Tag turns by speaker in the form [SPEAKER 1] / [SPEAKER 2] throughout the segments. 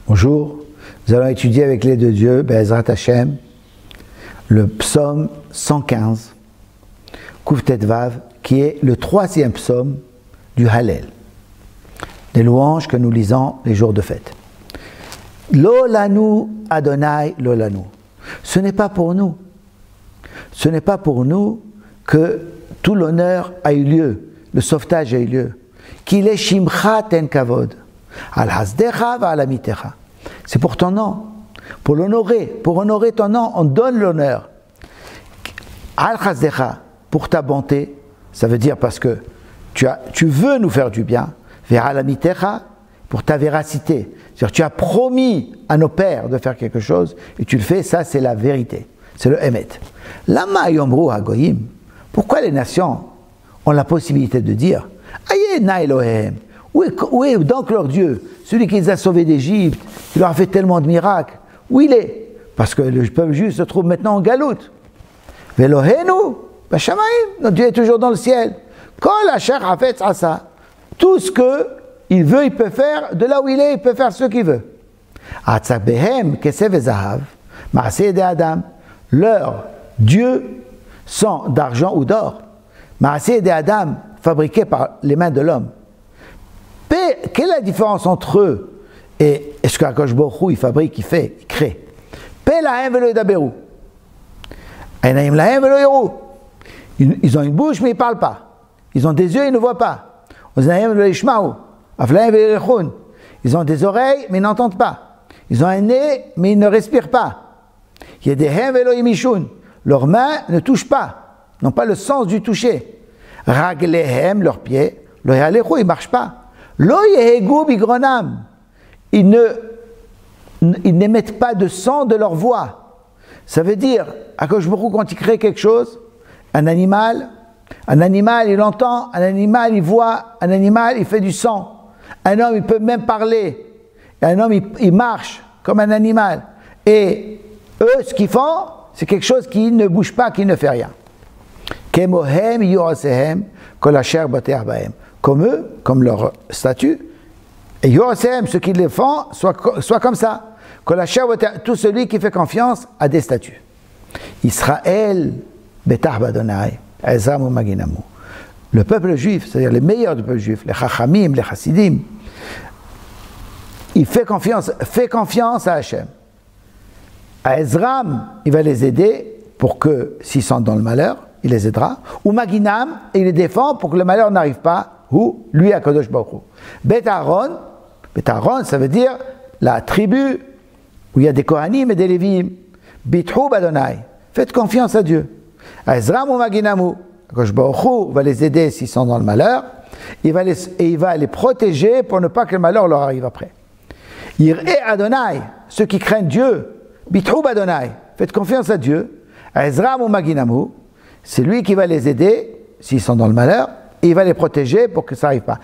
[SPEAKER 1] Bonjour, nous allons étudier avec l'aide de Dieu, Be'ezrat Hashem, le psaume 115, Kuftet Vav, qui est le 3e psaume du Hallel, des louanges que nous lisons les jours de fête. Lo lanu Adonai lo lanu. Ce n'est pas pour nous. Ce n'est pas pour nous que tout l'honneur a eu lieu, le sauvetage a eu lieu. Qu'il est shimcha ten kavod, al hasdecha va alamitecha. C'est pour ton nom, pour l'honorer, pour honorer ton nom, on donne l'honneur. Al hasdecha, pour ta bonté, ça veut dire parce que tu veux nous faire du bien, vers alamitecha, pour ta véracité. C'est-à-dire tu as promis à nos pères de faire quelque chose et tu le fais, ça c'est la vérité, c'est le Emet. Lama yomru hagoyim. Pourquoi les nations ont la possibilité de dire Ayena Elohem, où est donc leur Dieu, celui qui les a sauvés d'Égypte, qui leur a fait tellement de miracles, où il est? Parce que le peuple juif se trouve maintenant en galoute. Velohenu, Bashamaim, notre Dieu est toujours dans le ciel. Kol asher hafetz asa. Tout ce qu'il veut, il peut faire, de là où il est, il peut faire ce qu'il veut. Atzak behem kesev ezahav, maaseh de Adam. Leurs dieux sont d'argent ou d'or. Maaseh de Adam, fabriqués par les mains de l'homme. Quelle est la différence entre eux et ce qu'Akadosh Baruch Hu, il fabrique, il fait, il crée? Ils ont une bouche mais ils ne parlent pas. Ils ont des yeux, ils ne voient pas. Ils ont des oreilles mais ils n'entendent pas. Ils ont un nez mais ils ne respirent pas. Leurs mains ne touchent pas, n'ont pas le sens du toucher. Raglehem, leurs pieds, ils ne marchent pas. Ils n'émettent pas de sang de leur voix. Ça veut dire, Akadosh Baruch Hu, quand il crée quelque chose, un animal il entend, un animal il voit, un animal il fait du sang. Un homme il peut même parler, un homme il marche comme un animal. Et eux, ce qu'ils font, c'est quelque chose qui ne bouge pas, qui ne fait rien. Comme eux, comme leur statut, et Yorosem, ceux qui les font, soit comme ça. Tout celui qui fait confiance à des statuts. Israël, Betar Badonai, Ezam ou Maginamu. Le peuple juif, c'est-à-dire les meilleurs du peuple juif, les Chachamim, les Chassidim, il fait confiance à Hachem. À Ezram, il va les aider pour que, s'ils sont dans le malheur, il les aidera. Ou Maginam, il les défend pour que le malheur n'arrive pas. Ou lui, Akadosh Baruch Hu. Bet Aaron, ça veut dire la tribu où il y a des Kohanim et des Lévim. Bithu Badonai. Faites confiance à Dieu. À Ezram ou Maginamu. Akadosh Baruch Hu va les aider s'ils sont dans le malheur. Il va les protéger pour ne pas que le malheur leur arrive après. Yir'e Adonai, ceux qui craignent Dieu. Bithu Badonai. Faites confiance à Dieu. À Ezram ou Maginamu. C'est lui qui va les aider s'ils sont dans le malheur. Et il va les protéger pour que ça n'arrive pas.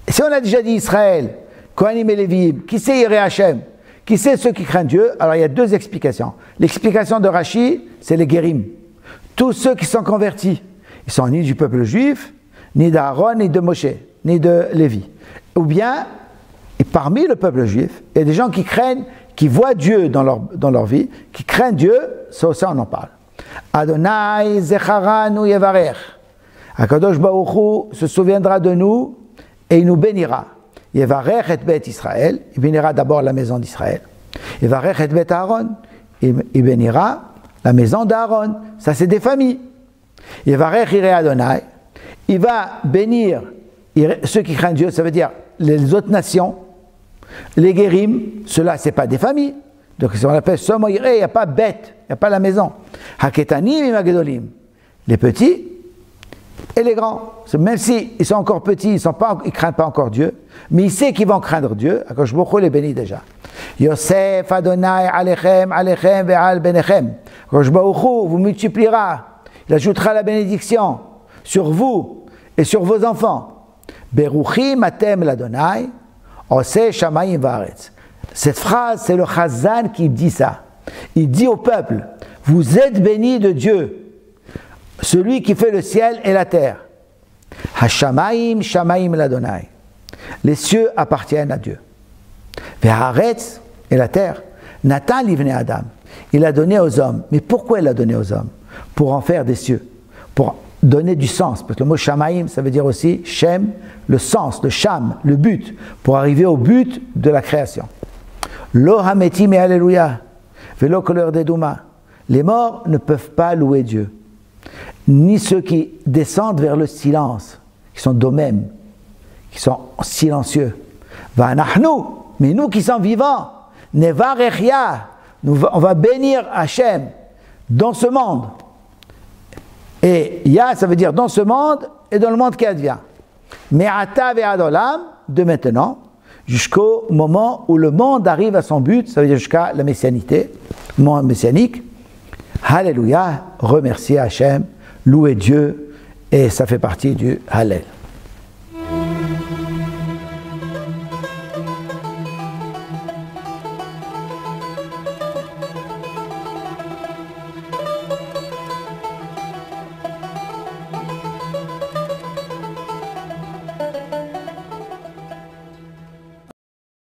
[SPEAKER 1] Si on a déjà dit Israël, Kohanim et Lévim, qui c'est Yireh Hashem? Qui c'est ceux qui craignent Dieu? Alors il y a deux explications. L'explication de Rashi, c'est les Guérim. Tous ceux qui sont convertis, ils sont ni du peuple juif, ni d'Aaron, ni de Moshe, ni de Lévi. Ou bien, et parmi le peuple juif, il y a des gens qui craignent, qui voient Dieu dans leur vie, qui craignent Dieu, ça aussi on en parle. Adonai Zecharanu Yevarech. Akadosh Baruch Hu se souviendra de nous et il nous bénira. Yevarech et Bet Israël, il bénira d'abord la maison d'Israël. Yevarech et Bet Aaron, il bénira la maison d'Aaron. Ça c'est des familles. Yevarech Yireh Adonai, il va bénir ceux qui craignent Dieu, ça veut dire les autres nations. Les Guérim, ceux-là c'est pas des familles. Donc on appelle Somo Yireh, il n'y a pas bête, il n'y a pas la maison. Haketanim imagedolim, les petits et les grands. Même s'ils sont encore petits, ils ne craignent pas encore Dieu, mais ils savent qu'ils vont craindre Dieu. Akadosh Baruch Hu les bénit déjà. Yosef Adonai alechem, alechem ve'al benechem. Akadosh Baruch Hu vous multipliera. Il ajoutera la bénédiction sur vous et sur vos enfants. Beruchim atem l'Adonai, oseh shamayim va'aretz. Cette phrase, c'est le Chazan qui dit ça. Il dit au peuple, vous êtes bénis de Dieu, celui qui fait le ciel et la terre. Hashamayim, shamayim l'Adonai. Les cieux appartiennent à Dieu. Ve'aretz, et la terre. Natan livne Adam. Il a donné aux hommes. Mais pourquoi il a donné aux hommes? Pour en faire des cieux. Pour donner du sens. Parce que le mot Shamaïm, ça veut dire aussi Shem, le sens, le Sham, le but. Pour arriver au but de la création. Lo hametim et alléluia. Velo kolor deduma. Les morts ne peuvent pas louer Dieu. Ni ceux qui descendent vers le silence, qui sont d'eux-mêmes, qui sont silencieux. Vanachnu, mais nous qui sommes vivants, nevarechia, on va bénir Hachem dans ce monde. Et Ya, ça veut dire dans ce monde et dans le monde qui advient. Me'ata ve'adolam, de maintenant, jusqu'au moment où le monde arrive à son but, ça veut dire jusqu'à la messianité, le monde messianique. Alléluia, remercier Hachem, louer Dieu, et ça fait partie du Hallel.